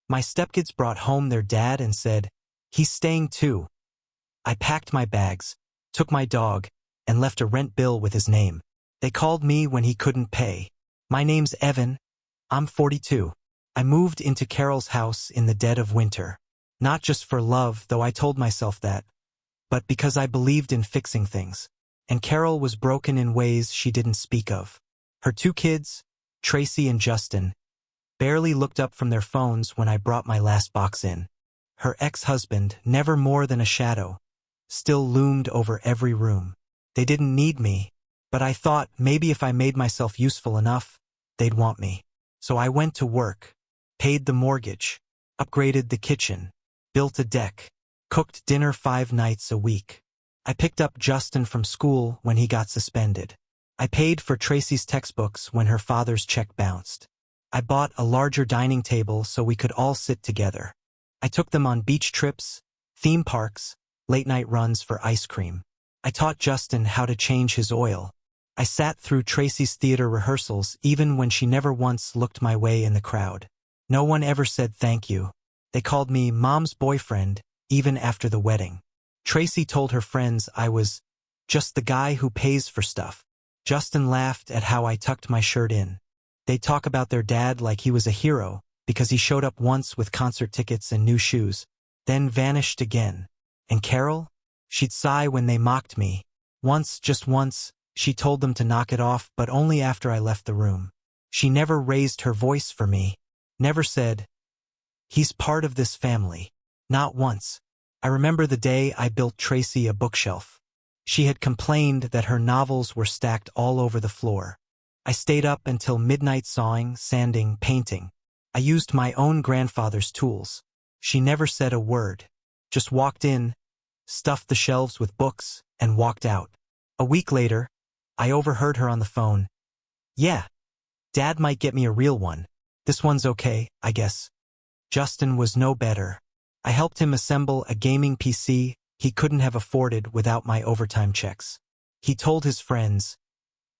My stepkids brought home their dad and said, "He's staying too." I packed my bags, took my dog, and left a rent bill with his name. They called me when he couldn't pay. My name's Evan. I'm 42. I moved into Carol's house in the dead of winter. Not just for love, though I told myself that, but because I believed in fixing things. And Carol was broken in ways she didn't speak of. Her 2 kids, Tracy and Justin, barely looked up from their phones when I brought my last box in. Her ex-husband, never more than a shadow, still loomed over every room. They didn't need me, but I thought maybe if I made myself useful enough, they'd want me. So I went to work, paid the mortgage, upgraded the kitchen, built a deck, cooked dinner 5 nights a week. I picked up Justin from school when he got suspended. I paid for Tracy's textbooks when her father's check bounced. I bought a larger dining table so we could all sit together. I took them on beach trips, theme parks, late-night runs for ice cream. I taught Justin how to change his oil. I sat through Tracy's theater rehearsals even when she never once looked my way in the crowd. No one ever said thank you. They called me Mom's boyfriend, even after the wedding. Tracy told her friends I was just the guy who pays for stuff. Justin laughed at how I tucked my shirt in. They talk about their dad like he was a hero because he showed up once with concert tickets and new shoes, then vanished again. And Carol? She'd sigh when they mocked me. Once, just once, she told them to knock it off, but only after I left the room. She never raised her voice for me. Never said, "He's part of this family." Not once. I remember the day I built Tracy a bookshelf. She had complained that her novels were stacked all over the floor. I stayed up until midnight sawing, sanding, painting. I used my own grandfather's tools. She never said a word. Just walked in, stuffed the shelves with books, and walked out. A week later, I overheard her on the phone. "Yeah, Dad might get me a real one. This one's okay, I guess." Justin was no better. I helped him assemble a gaming PC he couldn't have afforded without my overtime checks. He told his friends,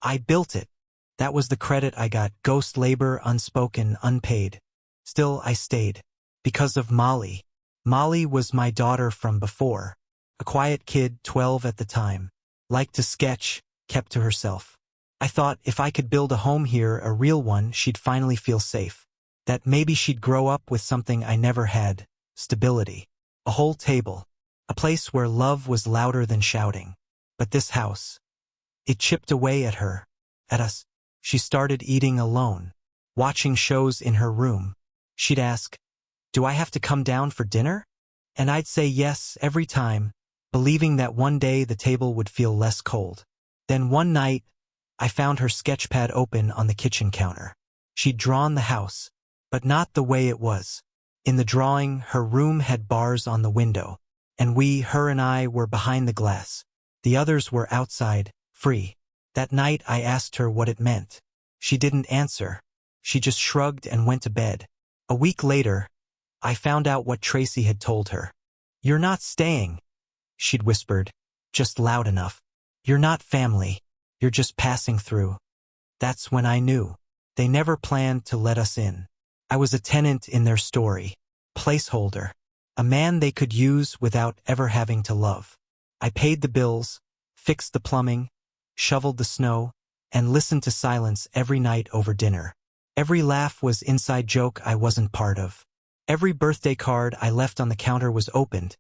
"I built it." That was the credit I got, ghost labor, unspoken, unpaid. Still, I stayed. Because of Molly. Molly was my daughter from before. A quiet kid, 12 at the time. Liked to sketch, kept to herself. I thought if I could build a home here, a real one, she'd finally feel safe. That maybe she'd grow up with something I never had. Stability. A whole table. A place where love was louder than shouting. But this house. It chipped away at her. At us. She started eating alone. Watching shows in her room. She'd ask, "Do I have to come down for dinner?" And I'd say yes every time, believing that one day the table would feel less cold. Then one night, I found her sketchpad open on the kitchen counter. She'd drawn the house, but not the way it was. In the drawing, her room had bars on the window, and her and I, were behind the glass. The others were outside, free. That night I asked her what it meant. She didn't answer. She just shrugged and went to bed. A week later, I found out what Tracy had told her. "You're not staying," she'd whispered, just loud enough. "You're not family. You're just passing through." That's when I knew. They never planned to let us in. I was a tenant in their story. Placeholder. A man they could use without ever having to love. I paid the bills, fixed the plumbing, shoveled the snow, and listened to silence every night over dinner. Every laugh was inside joke I wasn't part of. Every birthday card I left on the counter was opened,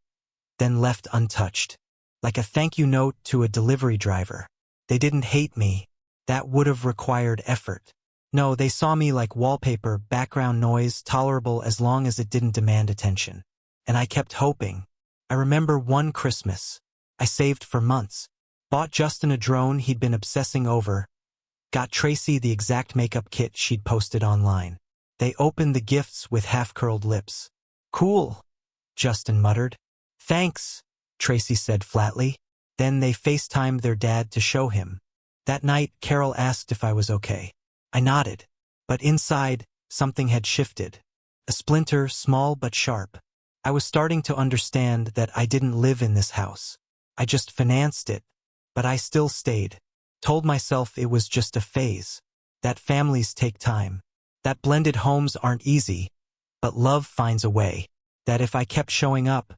then left untouched. Like a thank you note to a delivery driver. They didn't hate me. That would have required effort. No, they saw me like wallpaper, background noise, tolerable as long as it didn't demand attention. And I kept hoping. I remember one Christmas. I saved for months. Bought Justin a drone he'd been obsessing over. Got Tracy the exact makeup kit she'd posted online. They opened the gifts with half-curled lips. "Cool," Justin muttered. "Thanks," Tracy said flatly. Then they FaceTimed their dad to show him. That night, Carol asked if I was okay. I nodded. But inside, something had shifted. A splinter, small but sharp. I was starting to understand that I didn't live in this house. I just financed it. But I still stayed. Told myself it was just a phase. That families take time. That blended homes aren't easy. But love finds a way. That if I kept showing up,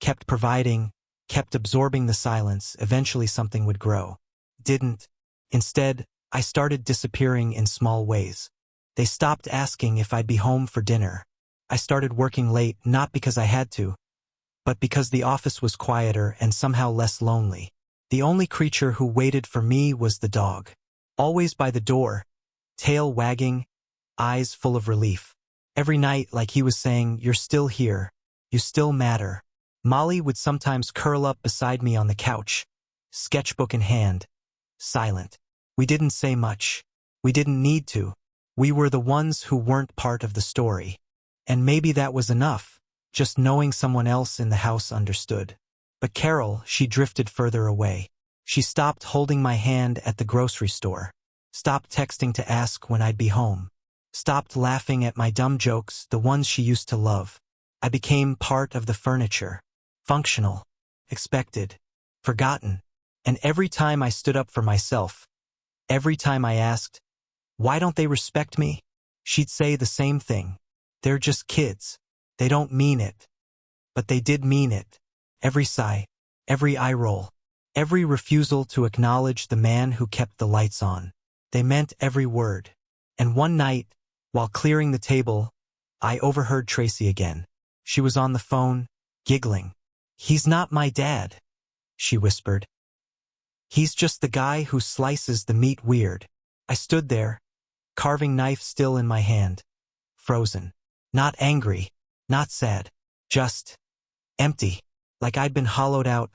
kept providing, kept absorbing the silence, eventually something would grow. Didn't. Instead, I started disappearing in small ways. They stopped asking if I'd be home for dinner. I started working late not because I had to, but because the office was quieter and somehow less lonely. The only creature who waited for me was the dog. Always by the door, tail wagging, eyes full of relief. Every night, like he was saying, "You're still here. You still matter." Molly would sometimes curl up beside me on the couch, sketchbook in hand, silent. We didn't say much. We didn't need to. We were the ones who weren't part of the story. And maybe that was enough, just knowing someone else in the house understood. But Carol, she drifted further away. She stopped holding my hand at the grocery store, stopped texting to ask when I'd be home, stopped laughing at my dumb jokes, the ones she used to love. I became part of the furniture, functional, expected, forgotten. And every time I stood up for myself, every time I asked, "Why don't they respect me?" she'd say the same thing. "They're just kids. They don't mean it." But they did mean it. Every sigh, every eye roll, every refusal to acknowledge the man who kept the lights on. They meant every word. And one night, while clearing the table, I overheard Tracy again. She was on the phone, giggling. "He's not my dad," she whispered. "He's just the guy who slices the meat weird." I stood there, carving knife still in my hand, frozen. Not angry, not sad, just empty, like I'd been hollowed out,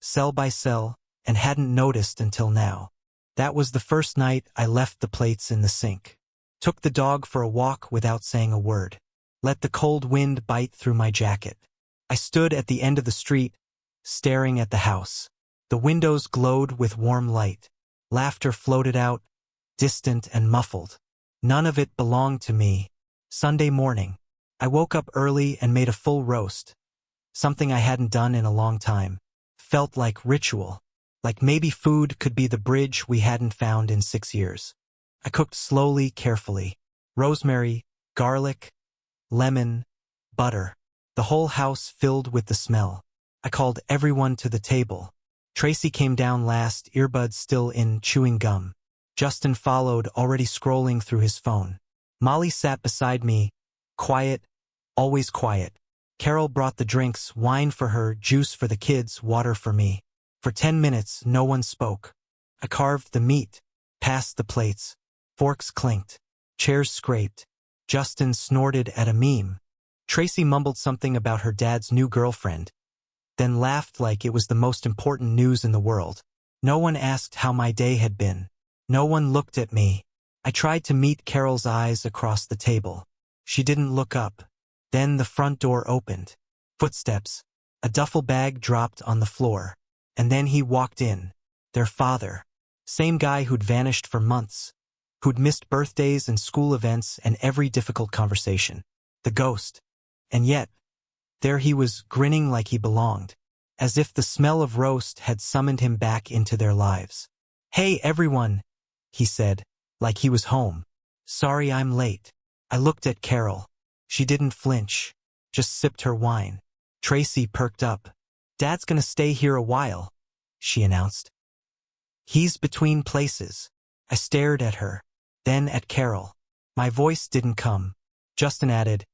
cell by cell, and hadn't noticed until now. That was the first night I left the plates in the sink. Took the dog for a walk without saying a word. Let the cold wind bite through my jacket. I stood at the end of the street, staring at the house. The windows glowed with warm light. Laughter floated out, distant and muffled. None of it belonged to me. Sunday morning. I woke up early and made a full roast. Something I hadn't done in a long time. Felt like ritual. Like maybe food could be the bridge we hadn't found in 6 years. I cooked slowly, carefully. Rosemary, garlic, lemon, butter. The whole house filled with the smell. I called everyone to the table. Tracy came down last, earbuds still in, chewing gum. Justin followed, already scrolling through his phone. Molly sat beside me, quiet, always quiet. Carol brought the drinks, wine for her, juice for the kids, water for me. For 10 minutes, no one spoke. I carved the meat, passed the plates. Forks clinked. Chairs scraped. Justin snorted at a meme. Tracy mumbled something about her dad's new girlfriend, then laughed like it was the most important news in the world. No one asked how my day had been. No one looked at me. I tried to meet Carol's eyes across the table. She didn't look up. Then the front door opened. Footsteps. A duffel bag dropped on the floor. And then he walked in. Their father. Same guy who'd vanished for months. Who'd missed birthdays and school events and every difficult conversation. The ghost. And yet, there he was, grinning like he belonged. As if the smell of roast had summoned him back into their lives. "Hey everyone," he said, like he was home. "Sorry I'm late." I looked at Carol. She didn't flinch, just sipped her wine. Tracy perked up. "Dad's gonna stay here a while," she announced. "He's between places." I stared at her, then at Carol. My voice didn't come. Justin added,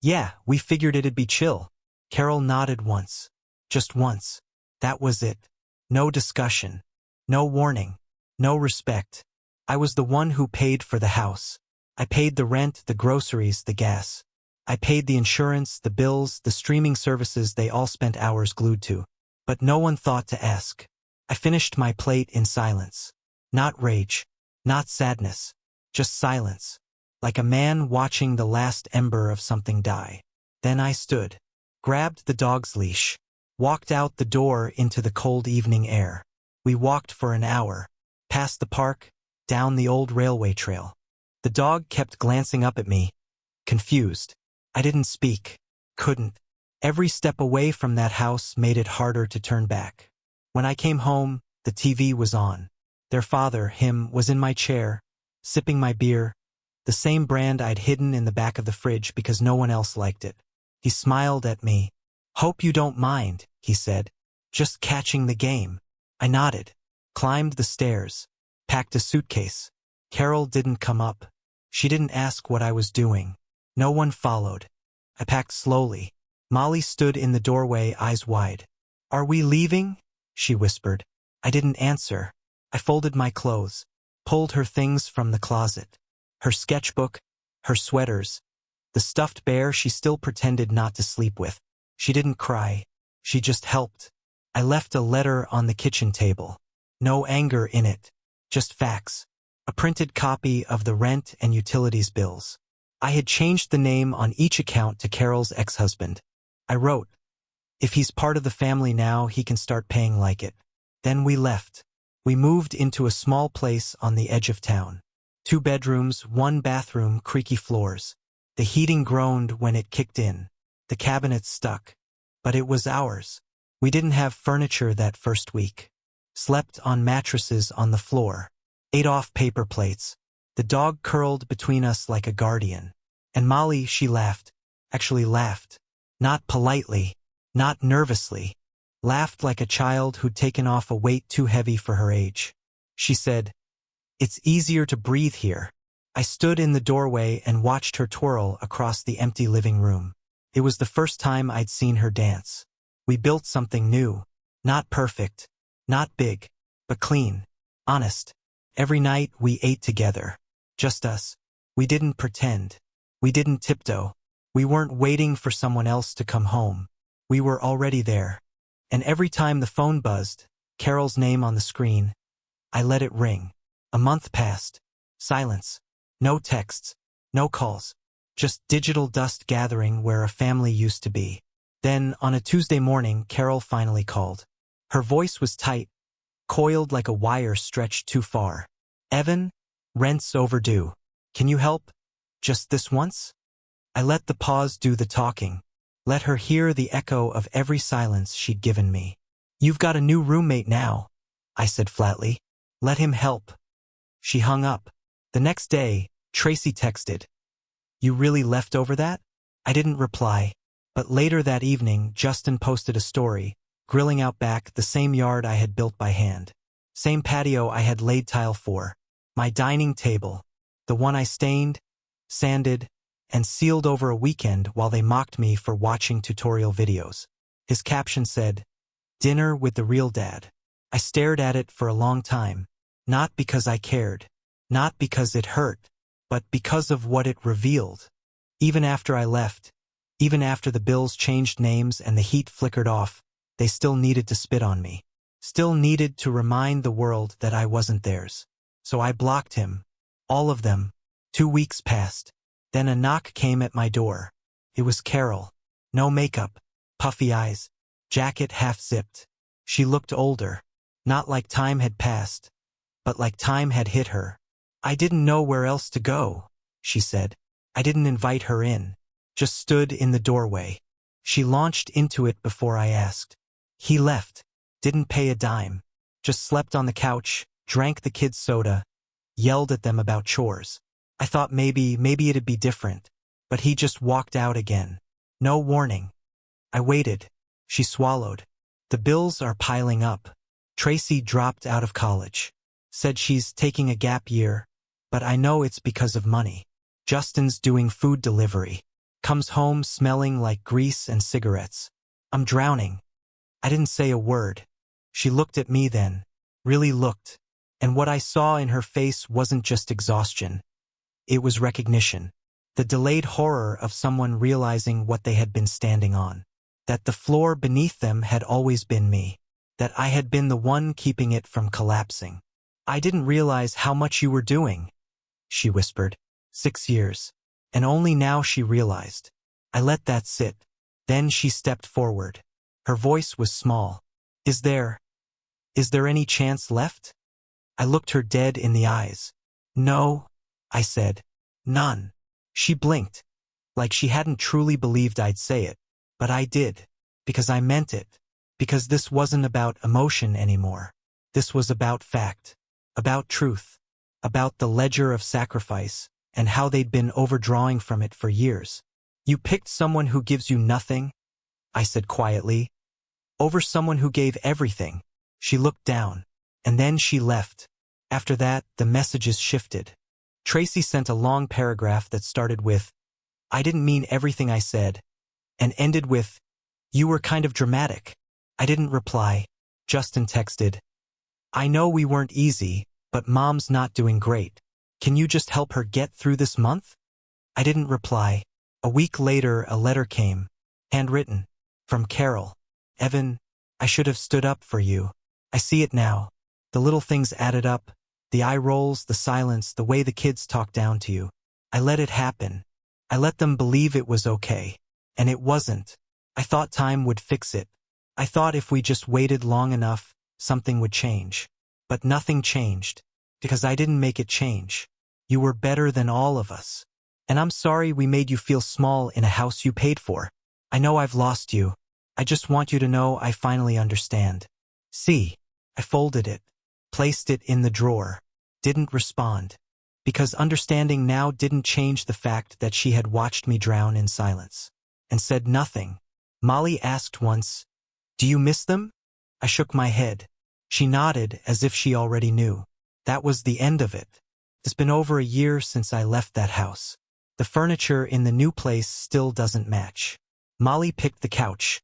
"Yeah, we figured it'd be chill." Carol nodded once. Just once. That was it. No discussion. No warning. No respect. I was the one who paid for the house. I paid the rent, the groceries, the gas. I paid the insurance, the bills, the streaming services they all spent hours glued to. But no one thought to ask. I finished my plate in silence. Not rage. Not sadness. Just silence. Like a man watching the last ember of something die. Then I stood. Grabbed the dog's leash. Walked out the door into the cold evening air. We walked for an hour. Past the park, down the old railway trail. The dog kept glancing up at me. Confused. I didn't speak. Couldn't. Every step away from that house made it harder to turn back. When I came home, the TV was on. Their father, him, was in my chair, sipping my beer, the same brand I'd hidden in the back of the fridge because no one else liked it. He smiled at me. "Hope you don't mind," he said. "Just catching the game." I nodded, climbed the stairs, packed a suitcase. Carol didn't come up. She didn't ask what I was doing. No one followed. I packed slowly. Molly stood in the doorway, eyes wide. "Are we leaving?" she whispered. I didn't answer. I folded my clothes, pulled her things from the closet. Her sketchbook, her sweaters, the stuffed bear she still pretended not to sleep with. She didn't cry. She just helped. I left a letter on the kitchen table. No anger in it, just facts. A printed copy of the rent and utilities bills. I had changed the name on each account to Carol's ex-husband. I wrote, "If he's part of the family now, he can start paying like it." Then we left. We moved into a small place on the edge of town. 2 bedrooms, 1 bathroom, creaky floors. The heating groaned when it kicked in. The cabinets stuck. But it was ours. We didn't have furniture that first week. Slept on mattresses on the floor. Ate off paper plates. The dog curled between us like a guardian. And Molly, she laughed. Actually laughed. Not politely. Not nervously. Laughed like a child who'd taken off a weight too heavy for her age. She said, "It's easier to breathe here." I stood in the doorway and watched her twirl across the empty living room. It was the first time I'd seen her dance. We built something new. Not perfect. Not big. But clean. Honest. Every night we ate together. Just us. We didn't pretend. We didn't tiptoe. We weren't waiting for someone else to come home. We were already there. And every time the phone buzzed, Carol's name on the screen, I let it ring. A month passed. Silence. No texts. No calls. Just digital dust gathering where a family used to be. Then, on a Tuesday morning, Carol finally called. Her voice was tight, coiled like a wire stretched too far. "Evan, rent's overdue. Can you help? Just this once?" I let the pause do the talking. Let her hear the echo of every silence she'd given me. "You've got a new roommate now," I said flatly. "Let him help." She hung up. The next day, Tracy texted, "You really left over that?" I didn't reply. But later that evening, Justin posted a story, grilling out back, the same yard I had built by hand. Same patio I had laid tile for. My dining table. The one I stained, sanded, and sealed over a weekend while they mocked me for watching tutorial videos. His caption said, "Dinner with the real dad." I stared at it for a long time. Not because I cared. Not because it hurt. But because of what it revealed. Even after I left, even after the bills changed names and the heat flickered off, they still needed to spit on me. Still needed to remind the world that I wasn't theirs. So I blocked him. All of them. 2 weeks passed. Then a knock came at my door. It was Carol. No makeup. Puffy eyes. Jacket half-zipped. She looked older. Not like time had passed, but like time had hit her. "I didn't know where else to go," she said. I didn't invite her in. Just stood in the doorway. She launched into it before I asked. He left. Didn't pay a dime. Just slept on the couch, drank the kids' soda, yelled at them about chores. I thought maybe it'd be different. But he just walked out again. No warning. I waited. She swallowed. "The bills are piling up. Tracy dropped out of college. Said she's taking a gap year, but I know it's because of money. Justin's doing food delivery. Comes home smelling like grease and cigarettes. I'm drowning." I didn't say a word. She looked at me then. Really looked. And what I saw in her face wasn't just exhaustion. It was recognition. The delayed horror of someone realizing what they had been standing on. That the floor beneath them had always been me. That I had been the one keeping it from collapsing. "I didn't realize how much you were doing," she whispered. 6 years. And only now she realized. I let that sit. Then she stepped forward. Her voice was small. Is there any chance left?" I looked her dead in the eyes. "No," I said. "None." She blinked. Like she hadn't truly believed I'd say it. But I did. Because I meant it. Because this wasn't about emotion anymore. This was about fact. About truth. About the ledger of sacrifice and how they'd been overdrawing from it for years. You picked someone who gives you nothing, I said quietly, over someone who gave everything. She looked down, and then she left. After that, the messages shifted. Tracy sent a long paragraph that started with, "I didn't mean everything I said," and ended with, "You were kind of dramatic." I didn't reply. Justin texted, "I know we weren't easy, but Mom's not doing great. Can you just help her get through this month?" I didn't reply. A week later, a letter came, handwritten, from Carol. "Evan, I should have stood up for you. I see it now. The little things added up, the eye rolls, the silence, the way the kids talked down to you. I let it happen. I let them believe it was okay. And it wasn't. I thought time would fix it. I thought if we just waited long enough, something would change. But nothing changed. Because I didn't make it change. You were better than all of us. And I'm sorry we made you feel small in a house you paid for. I know I've lost you. I just want you to know I finally understand. See." I folded it, placed it in the drawer, didn't respond. Because understanding now didn't change the fact that she had watched me drown in silence. And said nothing. Molly asked once, "Do you miss them?" I shook my head. She nodded as if she already knew. That was the end of it. It's been over a year since I left that house. The furniture in the new place still doesn't match. Molly picked the couch,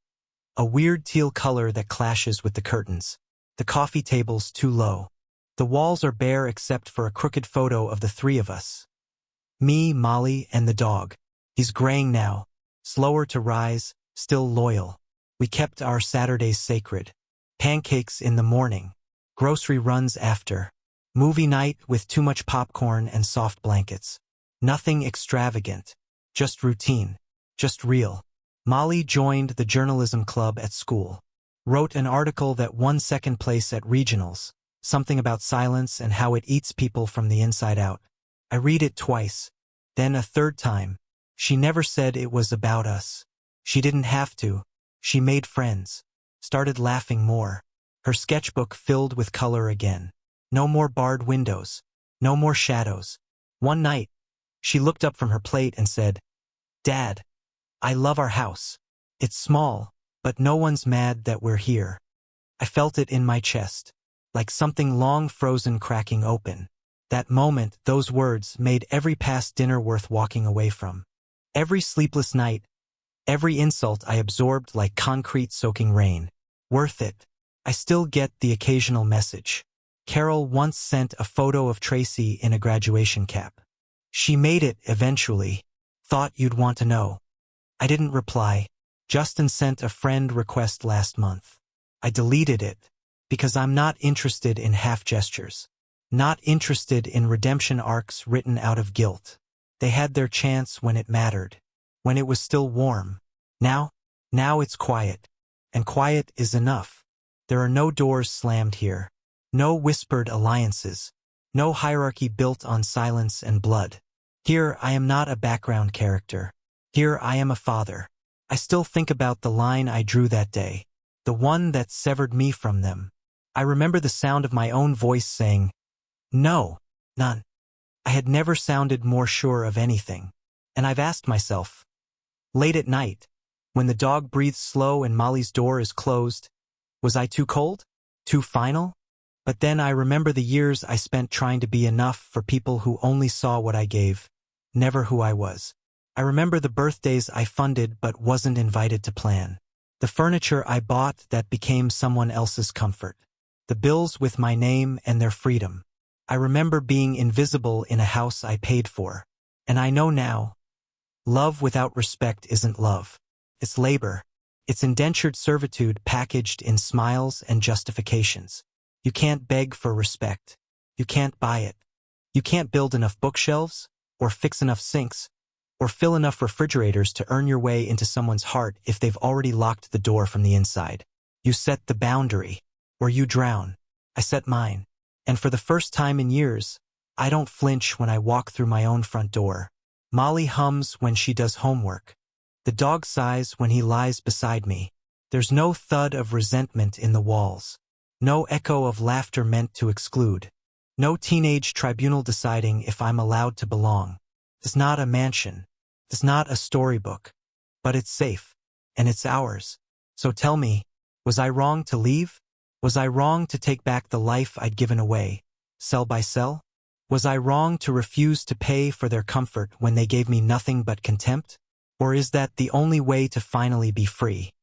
a weird teal color that clashes with the curtains. The coffee table's too low. The walls are bare except for a crooked photo of the three of us. Me, Molly, and the dog. He's graying now, slower to rise, still loyal. We kept our Saturdays sacred. Pancakes in the morning, grocery runs after, movie night with too much popcorn and soft blankets. Nothing extravagant, just routine, just real. Molly joined the journalism club at school. Wrote an article that won second place at regionals, something about silence and how it eats people from the inside out. I read it twice, then a third time. She never said it was about us. She didn't have to. She made friends, started laughing more. Her sketchbook filled with color again. No more barred windows, no more shadows. One night, she looked up from her plate and said, "Dad, I love our house. It's small, but no one's mad that we're here." I felt it in my chest, like something long frozen cracking open. That moment, those words made every past dinner worth walking away from. Every sleepless night, every insult I absorbed like concrete soaking rain. Worth it. I still get the occasional message. Carol once sent a photo of Tracy in a graduation cap. "She made it eventually. Thought you'd want to know." I didn't reply. Justin sent a friend request last month. I deleted it, because I'm not interested in half gestures. Not interested in redemption arcs written out of guilt. They had their chance when it mattered, when it was still warm. Now it's quiet. And quiet is enough. There are no doors slammed here. No whispered alliances. No hierarchy built on silence and blood. Here I am not a background character. Here I am a father. I still think about the line I drew that day, the one that severed me from them. I remember the sound of my own voice saying, "No, none." I had never sounded more sure of anything. And I've asked myself, late at night, when the dog breathes slow and Molly's door is closed, was I too cold? Too final? But then I remember the years I spent trying to be enough for people who only saw what I gave, never who I was. I remember the birthdays I funded but wasn't invited to plan. The furniture I bought that became someone else's comfort. The bills with my name and their freedom. I remember being invisible in a house I paid for. And I know now, love without respect isn't love. It's labor. It's indentured servitude packaged in smiles and justifications. You can't beg for respect. You can't buy it. You can't build enough bookshelves, or fix enough sinks, or fill enough refrigerators to earn your way into someone's heart if they've already locked the door from the inside. You set the boundary, or you drown. I set mine. And for the first time in years, I don't flinch when I walk through my own front door. Molly hums when she does homework. The dog sighs when he lies beside me. There's no thud of resentment in the walls. No echo of laughter meant to exclude. No teenage tribunal deciding if I'm allowed to belong. It's not a mansion. It's not a storybook. But it's safe. And it's ours. So tell me, was I wrong to leave? Was I wrong to take back the life I'd given away, cell by cell? Was I wrong to refuse to pay for their comfort when they gave me nothing but contempt? Or is that the only way to finally be free?